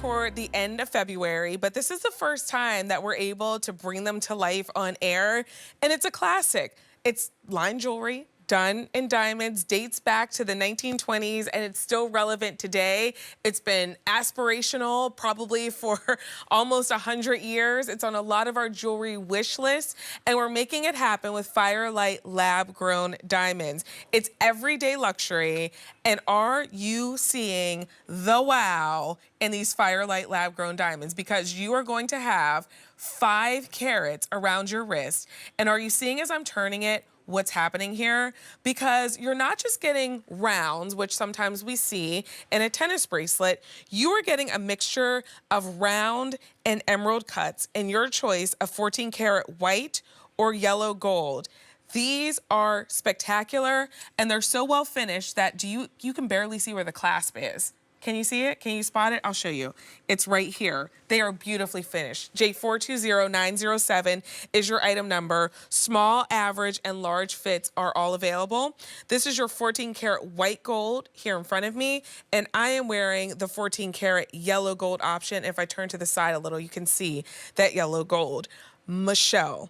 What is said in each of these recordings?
toward the end of February, but this is the first time that we're able to bring them to life on air, and it's a classic. It's line jewelry done in diamonds, dates back to the 1920s, and it's still relevant today. It's been aspirational probably for almost 100 years. It's on a lot of our jewelry wish lists, and we're making it happen with Firelight lab-grown diamonds. It's everyday luxury, and are you seeing the wow in these Firelight lab-grown diamonds? Because you are going to have 5 carats around your wrist, and are you seeing as I'm turning it what's happening here? Because you're not just getting rounds, which sometimes we see in a tennis bracelet, you are getting a mixture of round and emerald cuts in your choice of 14 karat white or yellow gold. These are spectacular, and they're so well finished that you can barely see where the clasp is. Can you see it? Can you spot it? I'll show you. It's right here. They are beautifully finished. J420907 is your item number. Small, average, and large fits are all available. This is your 14 karat white gold here in front of me, and I am wearing the 14 karat yellow gold option. If I turn to the side a little, you can see that yellow gold. Michelle,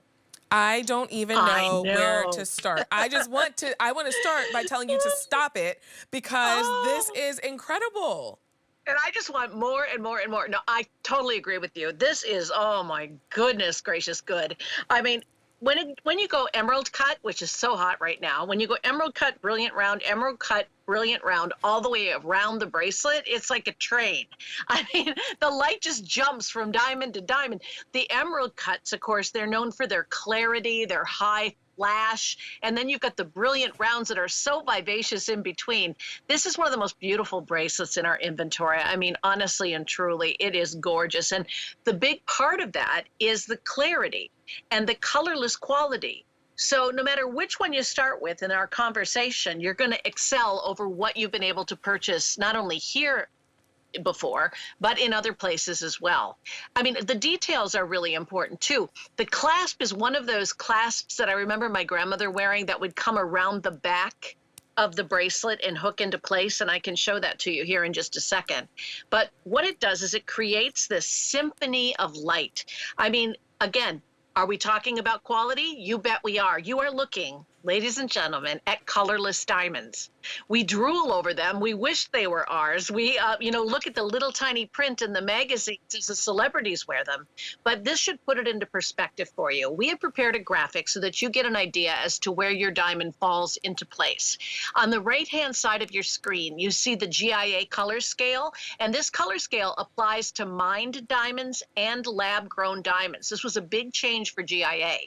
I don't even know where to start. I want to start by telling you to stop it because this is incredible. And I just want more and more and more. No, I totally agree with you. This is, oh my goodness gracious, good. I mean, when you go emerald cut, which is so hot right now, when you go emerald cut, brilliant round, emerald cut, brilliant round, all the way around the bracelet, it's like a train. I mean, the light just jumps from diamond to diamond. The emerald cuts, of course, they're known for their clarity, their high flash, and then you've got the brilliant rounds that are so vivacious in between. This is one of the most beautiful bracelets in our inventory. I mean, honestly and truly, it is gorgeous. And the big part of that is the clarity and the colorless quality. So no matter which one you start with in our conversation, you're going to excel over what you've been able to purchase, not only here before, but in other places as well. I mean, the details are really important too. The clasp is one of those clasps that I remember my grandmother wearing that would come around the back of the bracelet and hook into place, and I can show that to you here in just a second. But what it does is it creates this symphony of light. I mean, again, are we talking about quality? You bet we are. You are looking, ladies and gentlemen, at colorless diamonds. We drool over them. We wish they were ours. We, look at the little tiny print in the magazines as the celebrities wear them. But this should put it into perspective for you. We have prepared a graphic so that you get an idea as to where your diamond falls into place. On the right-hand side of your screen, you see the GIA color scale, and this color scale applies to mined diamonds and lab-grown diamonds. This was a big change for GIA.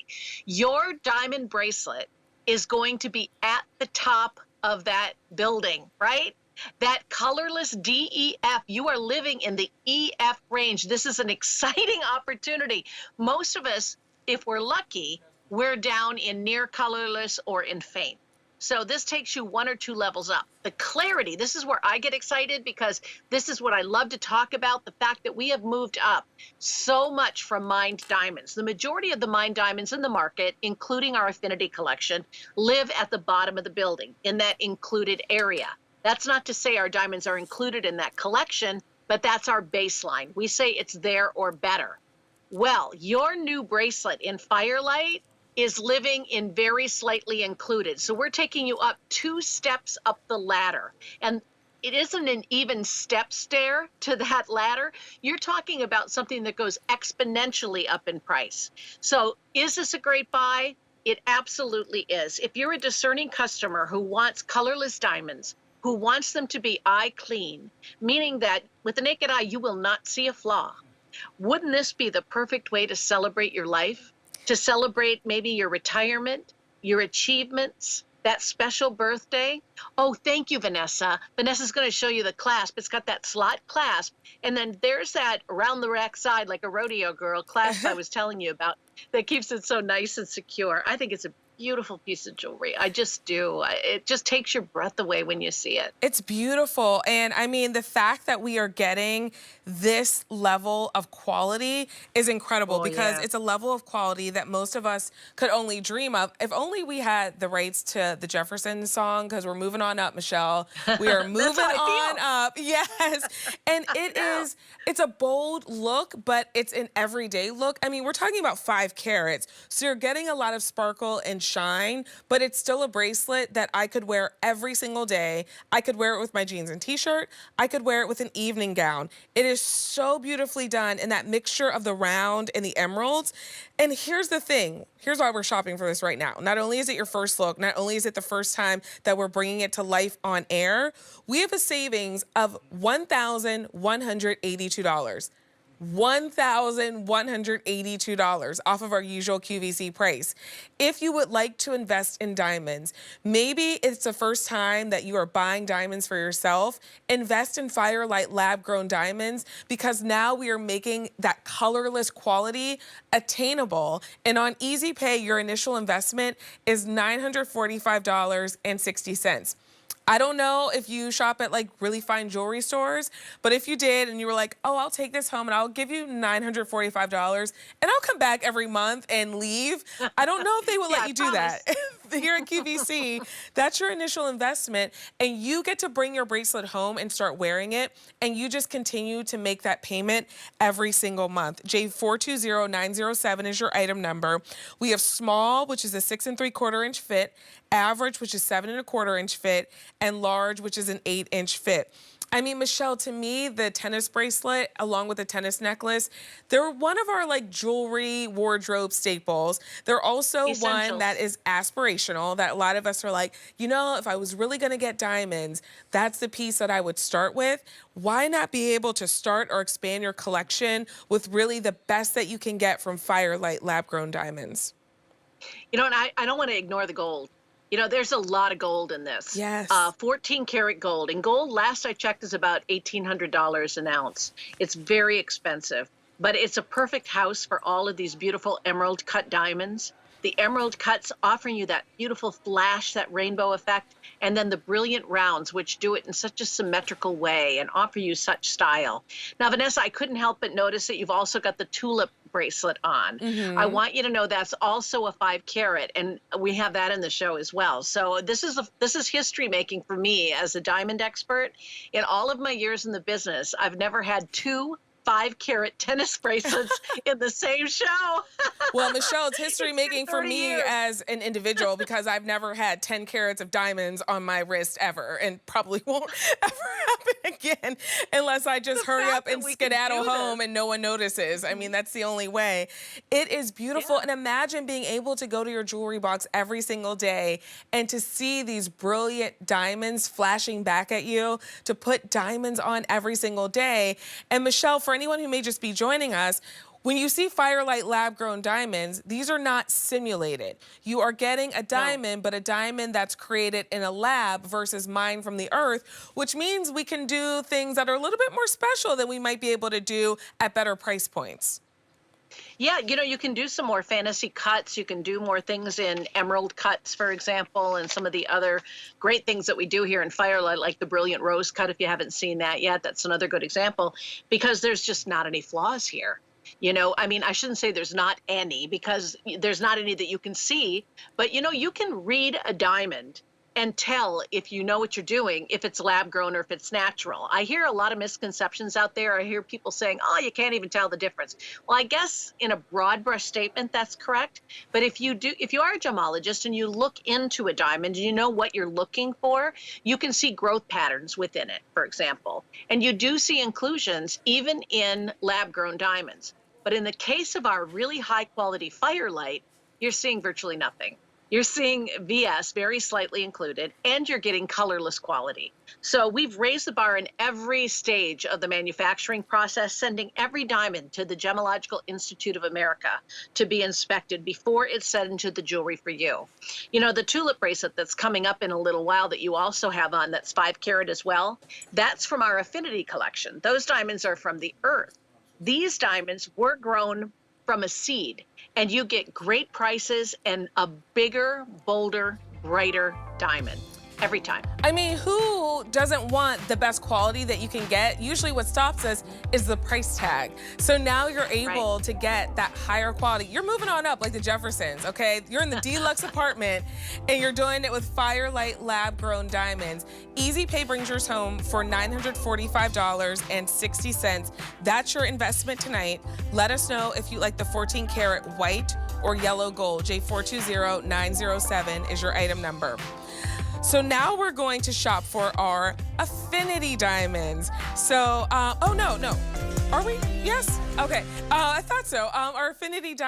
Your diamond bracelet is going to be at the top of that building, right? That colorless DEF, you are living in the EF range. This is an exciting opportunity. Most of us, if we're lucky, we're down in near colorless or in faint. So this takes you 1 or 2 levels up. The clarity, this is where I get excited because this is what I love to talk about, the fact that we have moved up so much from mined diamonds. The majority of the mined diamonds in the market, including our affinity collection, live at the bottom of the building in that included area. That's not to say our diamonds are included in that collection, but that's our baseline. We say it's there or better. Well, your new bracelet in Firelight is living in very slightly included. So we're taking you up 2 steps up the ladder. And it isn't an even step stair to that ladder. You're talking about something that goes exponentially up in price. So is this a great buy? It absolutely is. If you're a discerning customer who wants colorless diamonds, who wants them to be eye clean, meaning that with the naked eye, you will not see a flaw, wouldn't this be the perfect way to celebrate your life? To celebrate maybe your retirement, your achievements, that special birthday? Oh, thank you, Vanessa. Vanessa's going to show you the clasp. It's got that slot clasp. And then there's that around the rack side, like a rodeo girl clasp I was telling you about that keeps it so nice and secure. I think it's a beautiful piece of jewelry. I just do. It just takes your breath away when you see it. It's beautiful. And I mean, the fact that we are getting this level of quality is incredible Oh, because yeah. it's a level of quality that most of us could only dream of. If only we had the rights to the Jefferson song, because we're moving on up, Michelle. We are That's moving how I on feel. up. Yes. And Yeah. it's a bold look, but it's an everyday look. I mean, we're talking about 5 carats. So you're getting a lot of sparkle and shine, but it's still a bracelet that I could wear every single day. I could wear it with my jeans and t-shirt. I could wear it with an evening gown. It is so beautifully done in that mixture of the round and the emeralds. And here's the thing. Here's why we're shopping for this right now. Not only is it your first look, not only is it the first time that we're bringing it to life on air, we have a savings of $1,182. $1,182 off of our usual QVC price. If you would like to invest in diamonds, maybe it's the first time that you are buying diamonds for yourself, invest in Firelight lab-grown diamonds because now we are making that colorless quality attainable. And on Easy Pay, your initial investment is $945.60. I don't know if you shop at like really fine jewelry stores, but if you did and you were like, oh, I'll take this home and I'll give you $945 and I'll come back every month and leave, I don't know if they will Yeah, let I you do that. promise. Here at QVC, that's your initial investment and you get to bring your bracelet home and start wearing it and you just continue to make that payment every single month. J420907 is your item number. We have small, which is a 6 3/4 inch fit, average, which is 7 1/4 inch fit, and large, which is an 8 inch fit. I mean, Michelle, to me, the tennis bracelet along with the tennis necklace, they're one of our like jewelry wardrobe staples. They're also one that Essentials. is aspirational that a lot of us are like, you know, if I was really going to get diamonds, that's the piece that I would start with. Why not be able to start or expand your collection with really the best that you can get from Firelight lab-grown diamonds? And I don't want to ignore the gold. There's a lot of gold in this. Yes. 14 karat gold. And gold, last I checked, is about $1,800 an ounce. It's very expensive, but it's a perfect house for all of these beautiful emerald cut diamonds. The emerald cuts offering you that beautiful flash, that rainbow effect, and then the brilliant rounds, which do it in such a symmetrical way and offer you such style. Now, Vanessa, I couldn't help but notice that you've also got the tulip bracelet on. I Mm-hmm. want you to know that's also a 5 carat, and we have that in the show as well. So this is history making for me as a diamond expert. In all of my years in the business, I've never had two 5 carat tennis bracelets in the same show. Well, Michelle, it's history It's been making for 30 me years. as an individual because I've never had 10 carats of diamonds on my wrist ever and probably won't ever happen again unless I just The hurry up fact that and we can skedaddle do home this. and no one notices. I mean, that's the only way. It is beautiful. Yeah. And imagine being able to go to your jewelry box every single day and to see these brilliant diamonds flashing back at you, to put diamonds on every single day. And Michelle, for anyone who may just be joining us, when you see Firelight lab-grown diamonds, these are not simulated. You are getting a No. diamond, but a diamond that's created in a lab versus mined from the earth, which means we can do things that are a little bit more special than we might be able to do at better price points. Yeah, you can do some more fantasy cuts. You can do more things in emerald cuts, for example, and some of the other great things that we do here in Firelight, like the brilliant rose cut. If you haven't seen that yet, that's another good example because there's just not any flaws here. I mean, I shouldn't say there's not any because there's not any that you can see, but you can read a diamond and tell if you know what you're doing, if it's lab grown or if it's natural. I hear a lot of misconceptions out there. I hear people saying, oh, you can't even tell the difference. Well, I guess in a broad brush statement, that's correct. But if you are a gemologist and you look into a diamond and you know what you're looking for, you can see growth patterns within it, for example. And you do see inclusions even in lab grown diamonds. But in the case of our really high quality Firelight, you're seeing virtually nothing. You're seeing VS very slightly included, and you're getting colorless quality. So we've raised the bar in every stage of the manufacturing process, sending every diamond to the Gemological Institute of America to be inspected before it's sent into the jewelry for you. The tulip bracelet that's coming up in a little while that you also have on, that's 5 carat as well, that's from our Affinity collection. Those diamonds are from the earth. These diamonds were grown from a seed, and you get great prices and a bigger, bolder, brighter diamond every time. I mean, who doesn't want the best quality that you can get? Usually what stops us is the price tag. So now you're able to get that higher quality. You're moving on up like the Jeffersons, okay? You're in the deluxe apartment and you're doing it with Firelight lab-grown diamonds. Easy Pay brings yours home for $945.60. That's your investment tonight. Let us know if you like the 14 karat white or yellow gold. J420907 is your item number. So now we're going to shop for our affinity diamonds. So, oh no, are we? Yes? Okay, I thought so. Our affinity diamonds.